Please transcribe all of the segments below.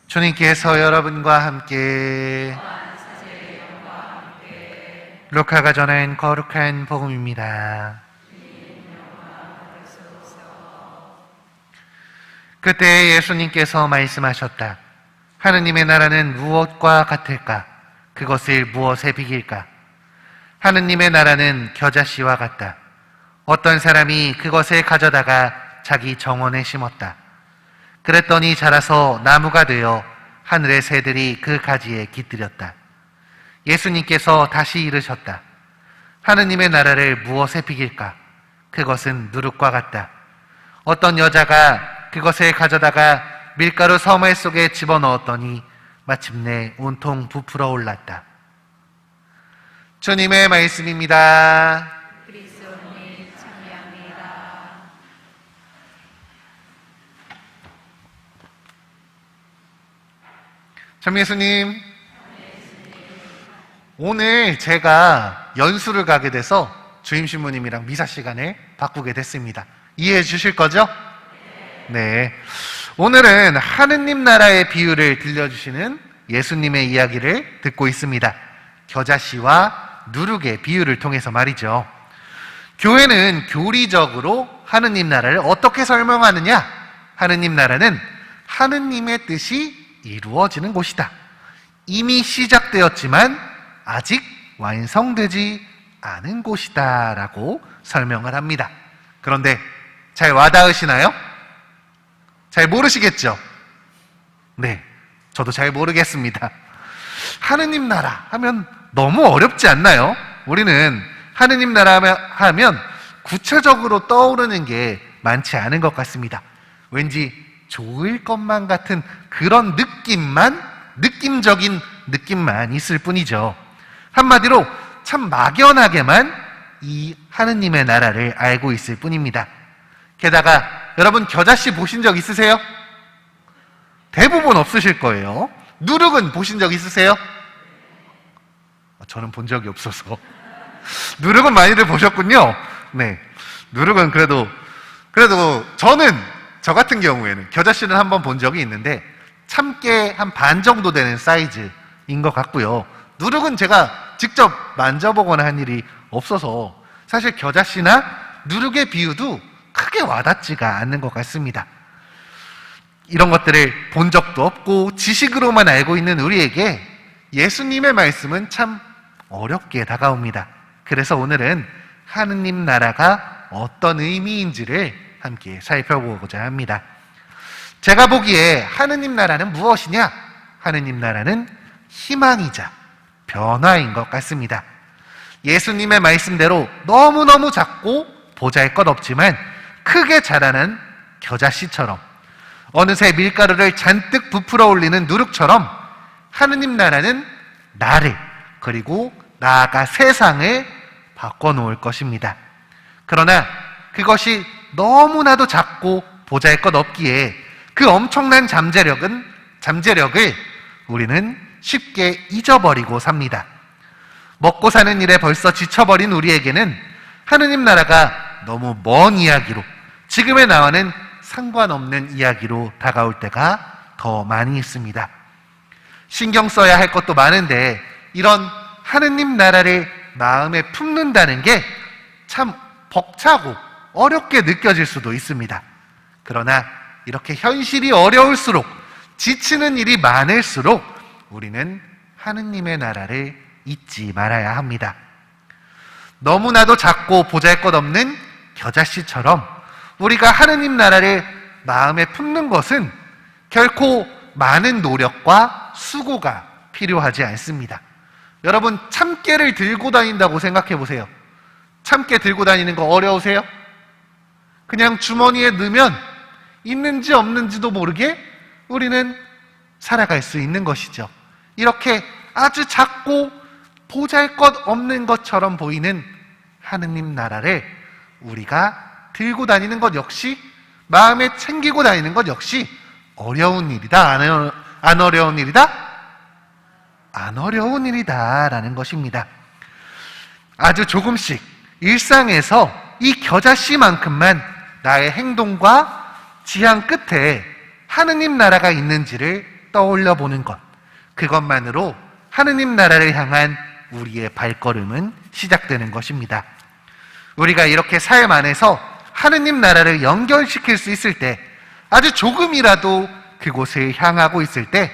주님께서 여러분과 함께 루카가 전한 거룩한 복음입니다. 그때 예수님께서 말씀하셨다. 하느님의 나라는 무엇과 같을까? 그것을 무엇에 비길까? 하느님의 나라는 겨자씨와 같다. 어떤 사람이 그것을 가져다가 자기 정원에 심었다. 그랬더니 자라서 나무가 되어 하늘의 새들이 그 가지에 깃들였다. 예수님께서 다시 이르셨다. 하느님의 나라를 무엇에 비길까? 그것은 누룩과 같다. 어떤 여자가 그것을 가져다가 밀가루 서말 속에 집어넣었더니 마침내 온통 부풀어 올랐다. 주님의 말씀입니다. 그리스도님 찬양합니다. 참 예수님, 오늘 제가 연수를 가게 돼서 주임 신부님이랑 미사 시간을 바꾸게 됐습니다. 이해해 주실 거죠? 네. 오늘은 하느님 나라의 비유를 들려주시는 예수님의 이야기를 듣고 있습니다. 겨자씨와 누룩의 비유를 통해서 말이죠. 교회는 교리적으로 하느님 나라를 어떻게 설명하느냐? 하느님 나라는 하느님의 뜻이 이루어지는 곳이다. 이미 시작되었지만 아직 완성되지 않은 곳이다 라고 설명을 합니다. 그런데 잘 와닿으시나요? 잘 모르시겠죠? 네, 저도 잘 모르겠습니다. 하느님 나라 하면 너무 어렵지 않나요? 우리는 하느님 나라 하면 구체적으로 떠오르는 게 많지 않은 것 같습니다. 왠지 좋을 것만 같은 그런 느낌적인 느낌만 있을 뿐이죠. 한마디로 참 막연하게만 이 하느님의 나라를 알고 있을 뿐입니다. 게다가 여러분 겨자씨 보신 적 있으세요? 대부분 없으실 거예요. 누룩은 보신 적 있으세요? 저는 본 적이 없어서. 누룩은 많이들 보셨군요. 네, 누룩은 그래도 저 같은 경우에는 겨자씨는 한번 본 적이 있는데 참깨 한 반 정도 되는 사이즈인 것 같고요. 누룩은 제가 직접 만져보거나 한 일이 없어서 사실 겨자씨나 누룩의 비유도 크게 와닿지가 않는 것 같습니다. 이런 것들을 본 적도 없고 지식으로만 알고 있는 우리에게 예수님의 말씀은 참 어렵게 다가옵니다. 그래서 오늘은 하느님 나라가 어떤 의미인지를 함께 살펴보고자 합니다. 제가 보기에 하느님 나라는 무엇이냐? 하느님 나라는 희망이자 변화인 것 같습니다. 예수님의 말씀대로 너무너무 작고 보잘것없지만 크게 자라는 겨자씨처럼 어느새 밀가루를 잔뜩 부풀어 올리는 누룩처럼 하느님 나라는 나를 그리고 나아가 세상을 바꿔놓을 것입니다. 그러나 그것이 너무나도 작고 보잘것없기에 그 엄청난 잠재력을 우리는 쉽게 잊어버리고 삽니다. 먹고 사는 일에 벌써 지쳐버린 우리에게는 하느님 나라가 너무 먼 이야기로, 지금의 나와는 상관없는 이야기로 다가올 때가 더 많이 있습니다. 신경 써야 할 것도 많은데 이런 하느님 나라를 마음에 품는다는 게 참 벅차고 어렵게 느껴질 수도 있습니다. 그러나 이렇게 현실이 어려울수록, 지치는 일이 많을수록 우리는 하느님의 나라를 잊지 말아야 합니다. 너무나도 작고 보잘것없는 겨자씨처럼 우리가 하느님 나라를 마음에 품는 것은 결코 많은 노력과 수고가 필요하지 않습니다. 여러분, 참깨를 들고 다닌다고 생각해 보세요. 참깨 들고 다니는 거 어려우세요? 그냥 주머니에 넣으면 있는지 없는지도 모르게 우리는 살아갈 수 있는 것이죠. 이렇게 아주 작고 보잘것없는 것처럼 보이는 하느님 나라를 우리가 들고 다니는 것 역시, 마음에 챙기고 다니는 것 역시 어려운 일이다. 안 어려운 일이다? 안 어려운 일이다 라는 것입니다. 아주 조금씩 일상에서 이 겨자씨만큼만 나의 행동과 지향 끝에 하느님 나라가 있는지를 떠올려 보는 것, 그것만으로 하느님 나라를 향한 우리의 발걸음은 시작되는 것입니다. 우리가 이렇게 삶 안에서 하느님 나라를 연결시킬 수 있을 때, 아주 조금이라도 그곳을 향하고 있을 때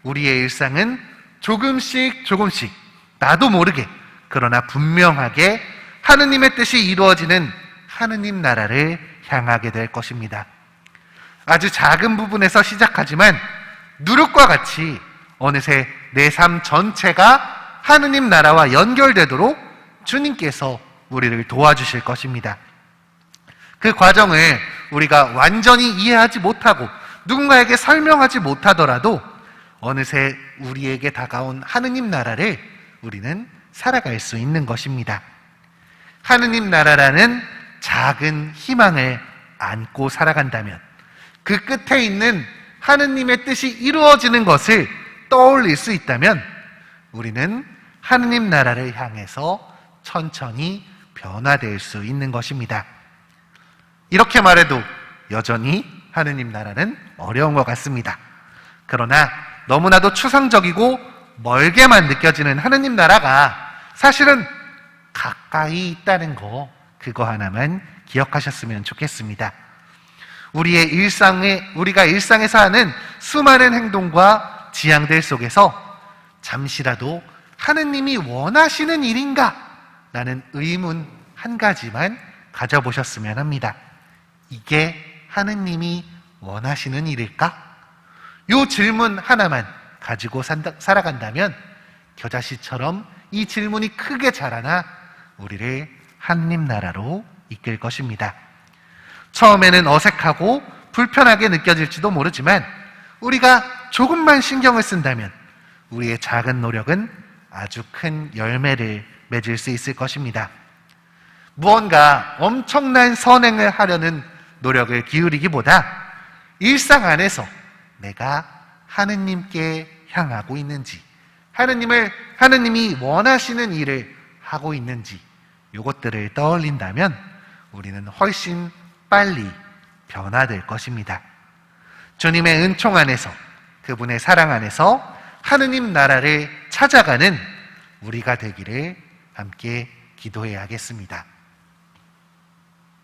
우리의 일상은 조금씩 나도 모르게, 그러나 분명하게 하느님의 뜻이 이루어지는 하느님 나라를 향하게 될 것입니다. 아주 작은 부분에서 시작하지만 누룩과 같이 어느새 내 삶 전체가 하느님 나라와 연결되도록 주님께서 우리를 도와주실 것입니다. 그 과정을 우리가 완전히 이해하지 못하고 누군가에게 설명하지 못하더라도 어느새 우리에게 다가온 하느님 나라를 우리는 살아갈 수 있는 것입니다. 하느님 나라라는 작은 희망을 안고 살아간다면, 그 끝에 있는 하느님의 뜻이 이루어지는 것을 떠올릴 수 있다면 우리는 하느님 나라를 향해서 천천히 변화될 수 있는 것입니다. 이렇게 말해도 여전히 하느님 나라는 어려운 것 같습니다. 그러나 너무나도 추상적이고 멀게만 느껴지는 하느님 나라가 사실은 가까이 있다는 거, 그거 하나만 기억하셨으면 좋겠습니다. 우리가 일상에서 하는 수많은 행동과 지향들 속에서 잠시라도 하느님이 원하시는 일인가? 라는 의문 한 가지만 가져보셨으면 합니다. 이게 하느님이 원하시는 일일까? 이 질문 하나만 가지고 살아간다면 겨자씨처럼 이 질문이 크게 자라나 우리를 하느님 나라로 이끌 것입니다. 처음에는 어색하고 불편하게 느껴질지도 모르지만 우리가 조금만 신경을 쓴다면 우리의 작은 노력은 아주 큰 열매를 맺을 수 있을 것입니다. 무언가 엄청난 선행을 하려는 노력을 기울이기보다 일상 안에서 내가 하느님께 향하고 있는지, 하느님이 원하시는 일을 하고 있는지, 이것들을 떠올린다면 우리는 훨씬 빨리 변화될 것입니다. 주님의 은총 안에서, 그분의 사랑 안에서 하느님 나라를 찾아가는 우리가 되기를 함께 기도해야겠습니다.